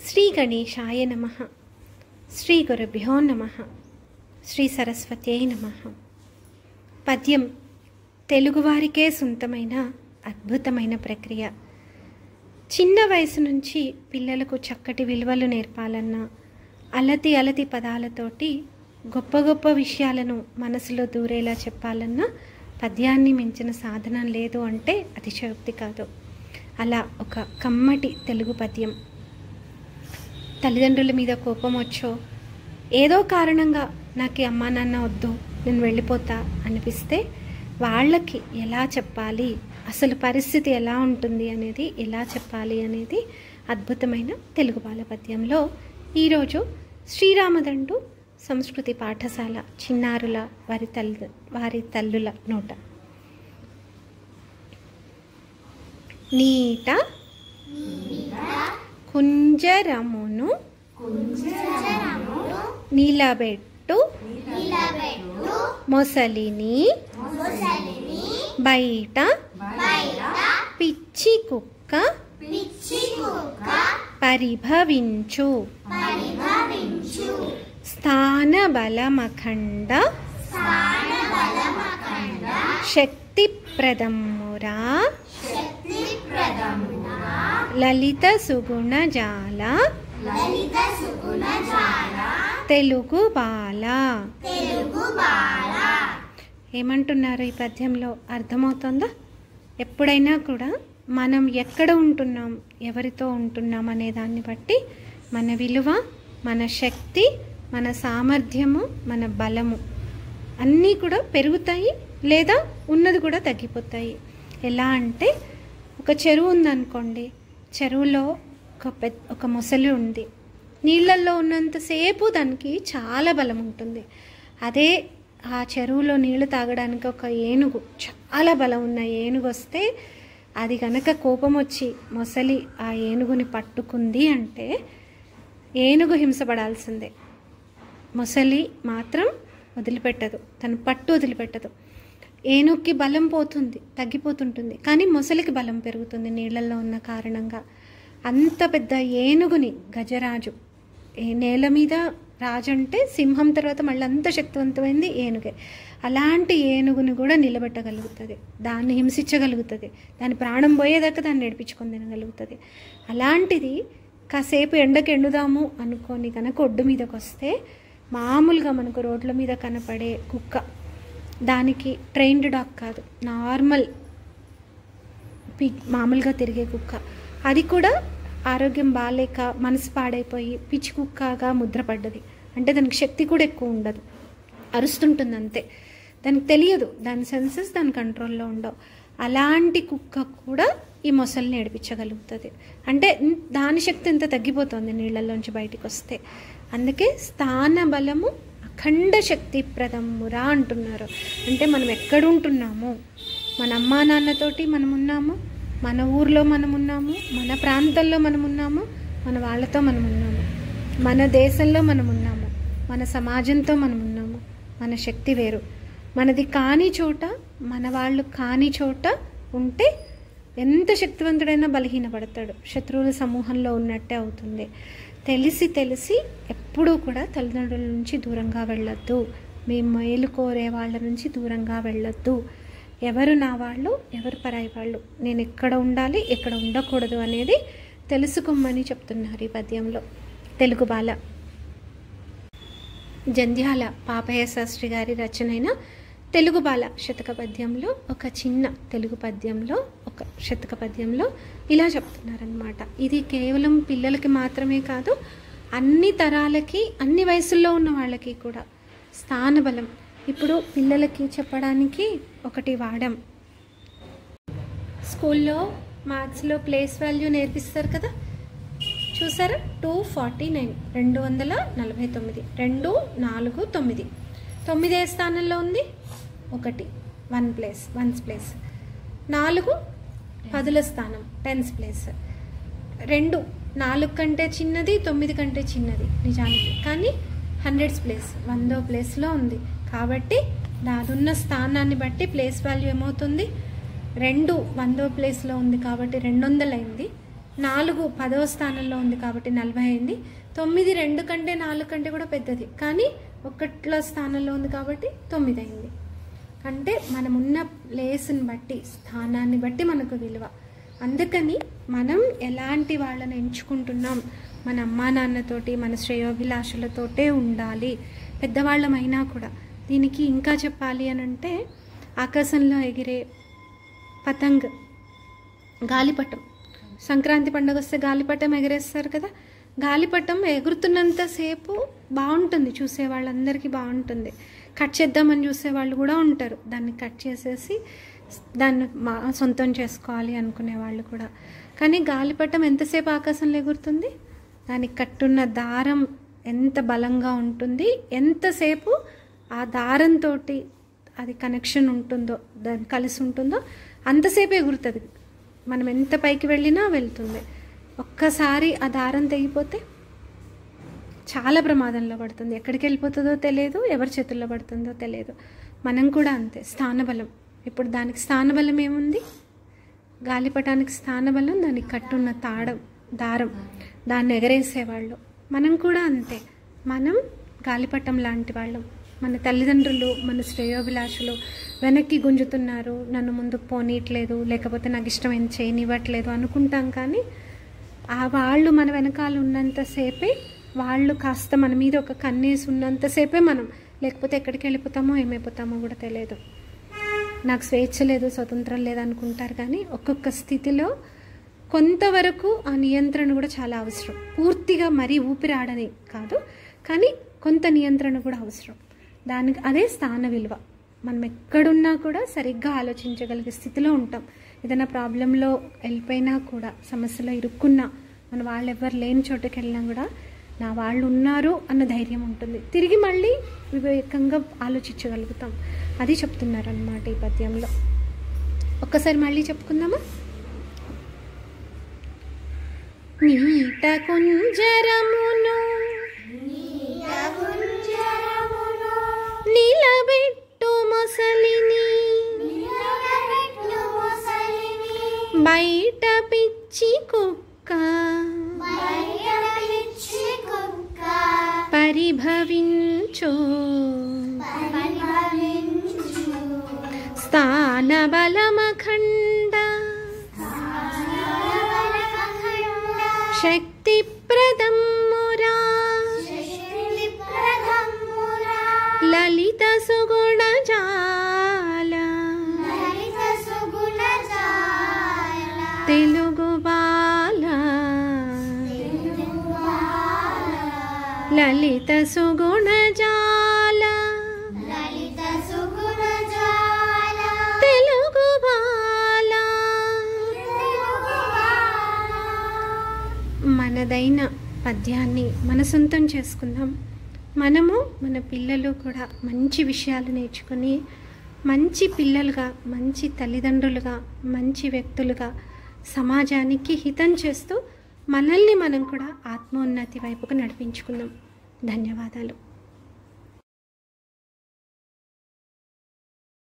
శ్రీ గణేశాయ నమః. శ్రీ గురుభ్యో నమః. శ్రీ సరస్వత్యై నమః. పద్యం తెలుగువారికే సొంతమైన అద్భుతమైన ప్రక్రియ. చిన్న వయసు నుంచి పిల్లలకు చక్కటి విలువలు నేర్పాలన్నా, అలతి పదాలతోటి గొప్ప గొప్ప విషయాలను మనసులో దూరేలా చెప్పాలన్నా పద్యాన్ని మించిన సాధనం లేదు అంటే అతిశయోక్తి కాదు. అలా ఒక కమ్మటి తెలుగు పద్యం. తల్లిదండ్రుల మీద కోపం వచ్చో, ఏదో కారణంగా నాకు అమ్మా నాన్న వద్దు, నేను వెళ్ళిపోతా అనిపిస్తే వాళ్ళకి ఎలా చెప్పాలి, అసలు పరిస్థితి ఎలా ఉంటుంది అనేది ఎలా చెప్పాలి అనేది అద్భుతమైన తెలుగు బాల పద్యంలో ఈరోజు శ్రీరామదండు సంస్కృతి పాఠశాల చిన్నారుల వారి తల్లుల నోట. నీట కుంజరమును నిలబెట్టు మొసలిని బయట పిచ్చి కుక్క పరిభవించు స్థాన బలమఖండ శక్తిప్రదమురా లలిత సుగుణ జాల తెలుగు బాల. ఏమంటున్నారు ఈ పద్యంలో? అర్థమవుతుందా? ఎప్పుడైనా కూడా మనం ఎక్కడ ఉంటున్నాం, ఎవరితో ఉంటున్నాం అనే దాన్ని బట్టి మన విలువ, మన శక్తి, మన సామర్థ్యము, మన బలము అన్నీ కూడా పెరుగుతాయి, లేదా ఉన్నది కూడా తగ్గిపోతాయి. ఎలా అంటే, ఒక చెరువు ఉందనుకోండి, చెరువులో ఒక మొసలి ఉంది. నీళ్ళల్లో ఉన్నంతసేపు దానికి చాలా బలం ఉంటుంది. అదే ఆ చెరువులో నీళ్లు తాగడానికి ఒక ఏనుగు, చాలా బలం ఉన్న ఏనుగు వస్తే, అది కనుక కోపం వచ్చి మొసలి ఆ ఏనుగుని పట్టుకుంది అంటే ఏనుగు హింసపడాల్సిందే. మొసలి మాత్రం వదిలిపెట్టదు, తన పట్టు వదిలిపెట్టదు. ఏనుగుకి బలం పోతుంది, తగ్గిపోతుంటుంది, కానీ మొసలికి బలం పెరుగుతుంది నీళ్ళల్లో ఉన్న కారణంగా. అంత పెద్ద ఏనుగుని గజరాజు, నేల మీద రాజు అంటే సింహం తర్వాత మళ్ళీ అంత శక్తివంతమైంది ఏనుగే. అలాంటి ఏనుగుని కూడా నిలబెట్టగలుగుతుంది, దాన్ని హింసించగలుగుతుంది, దాని ప్రాణం పోయేదాకా దాన్ని నడిపించుకొని తినగలుగుతుంది. అలాంటిది కాసేపు ఎండకు ఎండుదాము అనుకొని కనుక ఒడ్డు మీదకి వస్తే, మామూలుగా మనకు రోడ్ల మీద కనపడే కుక్క, దానికి ట్రైన్డ్ డాగ్ కాదు, నార్మల్ మామూలుగా తిరిగే కుక్క, అది కూడా ఆరోగ్యం బాగాలేక మనసు పాడైపోయి పిచ్చి కుక్కగా ముద్రపడ్డది అంటే దానికి శక్తి కూడా ఎక్కువ ఉండదు, అరుస్తుంటుంది అంతే. దానికి తెలియదు, దాని సెన్సెస్ దాని కంట్రోల్లో ఉండవు. అలాంటి కుక్క కూడా ఈ మొసలిని ఏడిపించగలుగుతుంది. అంటే దాని శక్తి ఎంత తగ్గిపోతుంది నీళ్ళల్లోంచి బయటికి వస్తే. అందుకే స్థాన బలము అఖండ శక్తి ప్రదమురా అంటున్నారు. అంటే మనం ఎక్కడుంటున్నాము, మన అమ్మా నాన్నతోటి మనం ఉన్నాము, మన ఊర్లో మనం ఉన్నాము, మన ప్రాంతంలో మనం ఉన్నాము, మన వాళ్ళతో మనం ఉన్నాము, మన దేశంలో మనం ఉన్నాము, మన సమాజంతో మనం ఉన్నాము. మన శక్తి వేరు. మనది కాని చోట, మన వాళ్ళు కాని చోట ఉంటే ఎంత శక్తివంతుడైనా బలహీనపడతాడు, శత్రువుల సమూహంలో ఉన్నట్టే అవుతుంది. తెలిసి ఎప్పుడూ కూడా తల్లిదండ్రుల నుంచి దూరంగా వెళ్ళొద్దు, మీ మేలు కోరే వాళ్ళ నుంచి దూరంగా వెళ్ళొద్దు. ఎవరు నా వాళ్ళు, ఎవరు పరాయి వాళ్ళు, నేను ఎక్కడ ఉండాలి, ఎక్కడ ఉండకూడదు అనేది తెలుసుకోమని చెప్తున్నారు ఈ పద్యంలో. తెలుగు బాల జంధ్యాల పాపయ్య శాస్త్రి గారి రచనైన తెలుగు బాల శతక పద్యంలో, ఒక చిన్న తెలుగు పద్యంలో, ఒక శతక పద్యంలో ఇలా చెప్తున్నారనమాట. ఇది కేవలం పిల్లలకి మాత్రమే కాదు, అన్ని తరాలకి, అన్ని వయసుల్లో ఉన్న వాళ్ళకి కూడా స్థానబలం. ఇప్పుడు పిల్లలకి చెప్పడానికి ఒకటి వాడాం. స్కూల్లో మ్యాథ్స్లో ప్లేస్ వాల్యూ నేర్పిస్తారు కదా, చూసారా? 249, 249, 2, 4, 9. 9 ఏ స్థానంలో ఉంది? 1, 1 ప్లేస్, 1 ప్లేస్. 4 10ల స్థానం, 10th ప్లేస్. 2 4 కంటే చిన్నది, 9 కంటే చిన్నది నిజానికి, కానీ 100th ప్లేస్, 100వ ప్లేస్లో ఉంది. కాబట్టి దాదున్న స్థానాన్ని బట్టి ప్లేస్ వాల్యూ ఏమవుతుంది? 2 100వ ప్లేస్లో ఉంది కాబట్టి 200 అయింది. 4 10వ స్థానంలో ఉంది కాబట్టి 40 అయింది. 9 2 కంటే 4 కంటే కూడా పెద్దది, కానీ 1వ స్థానంలో ఉంది కాబట్టి 9 అయింది. అంటే మనం ఉన్న ప్లేస్ని బట్టి, స్థానాన్ని బట్టి మనకు విలువ. అందుకని మనం ఎలాంటి వాళ్ళని ఎంచుకుంటున్నాం, మన అమ్మా నాన్నతోటి, మన శ్రేయోభిలాషులతోటే ఉండాలి. పెద్దవాళ్ళమైనా కూడా. దీనికి ఇంకా చెప్పాలి అని అంటే, ఆకాశంలో ఎగిరే పతంగ్, గాలిపటం, సంక్రాంతి పండుగ వస్తే గాలిపటం ఎగరేస్తారు కదా. గాలిపటం ఎగురుతున్నంతసేపు బాగుంటుంది, చూసే వాళ్ళందరికీ బాగుంటుంది. కట్ చేద్దామని చూసే వాళ్ళు కూడా ఉంటారు, దాన్ని కట్ చేసేసి దాన్ని సొంతం చేసుకోవాలి అనుకునే వాళ్ళు కూడా. కానీ గాలిపటం ఎంతసేపు ఆకాశంలో ఎగురుతుంది, దానికి కట్టున్న దారం ఎంత బలంగా ఉంటుంది, ఎంతసేపు ఆ దారంతో అది కనెక్షన్ ఉంటుందో, దాని కలిసి ఉంటుందో అంతసేపు ఎగురుతుంది. మనం ఎంత పైకి వెళ్ళినా వెళ్తుంది. ఒక్కసారి ఆ దారం తెగిపోతే చాలా ప్రమాదంలో పడుతుంది. ఎక్కడికి వెళ్ళిపోతుందో తెలియదు, ఎవరి చేతుల్లో పడుతుందో తెలియదు. మనం కూడా అంతే. స్థానబలం, ఇప్పుడు దానికి స్థానబలం ఏముంది? గాలిపటానికి స్థానబలం దానికి కట్టున్న దారం, దాన్ని ఎగరేసేవాళ్ళు. మనం కూడా అంతే. మనం గాలిపటం లాంటి వాళ్ళం. మన తల్లిదండ్రులు, మన శ్రేయోభిలాషులు వెనక్కి గుంజుతున్నారు, నన్ను ముందుకు పోనీయట్లేదు, లేకపోతే నాకు ఇష్టమైన చేయనివ్వట్లేదు అనుకుంటాం. కానీ ఆ వాళ్ళు మన వెనకాల ఉన్నంతసేపే, వాళ్ళు కాస్త మన మీద ఒక కన్నేసి ఉన్నంతసేపే మనం, లేకపోతే ఎక్కడికి వెళ్ళిపోతామో ఏమైపోతామో కూడా తెలియదు. నాకు స్వేచ్ఛ లేదు, స్వతంత్రం లేదు అనుకుంటారు. కానీ ఒక్కొక్క స్థితిలో కొంతవరకు ఆ నియంత్రణ కూడా చాలా అవసరం. పూర్తిగా మరీ ఊపిరాడని కాదు, కానీ కొంత నియంత్రణ కూడా అవసరం. దానికి అదే స్థాన విలువ. మనం ఎక్కడున్నా కూడా సరిగ్గా ఆలోచించగలిగే స్థితిలో ఉంటాం. ఏదైనా ప్రాబ్లంలో వెళ్ళిపోయినా కూడా, సమస్యలో ఇరుక్కున్నా, మన వాళ్ళు ఎవరు లేని చోటుకి వెళ్ళినా కూడా నా వాళ్ళు ఉన్నారు అన్న ధైర్యం ఉంటుంది. తిరిగి మళ్ళీ వివేకంగా ఆలోచించగలుగుతాం. అది చెప్తున్నారు అన్నమాట ఈ పద్యంలో. ఒక్కసారి మళ్ళీ చెప్పుకుందామా? నీట కుంజరమును నిలబెట్టు మొసలిని, బయట పిచ్చి కుక్క పరిభవించు, స్థాన బలమఖండ శక్తి ప్రదమ్మురా, లలిత సుగుణ జాల తెలుగు బాల, లలిత సుగుణ జాల తెలుగు బాల. మనదైన పద్యాన్ని మన సొంతం చేసుకుందాం. మనము, మన పిల్లలు కూడా మంచి విషయాలు నేర్చుకొని మంచి పిల్లలుగా, మంచి తల్లిదండ్రులుగా, మంచి వ్యక్తులుగా సమాజానికి హితం చేస్తూ మనల్ని మనం కూడా ఆత్మోన్నతి వైపుకు నడిపించుకుందాం. ధన్యవాదాలు.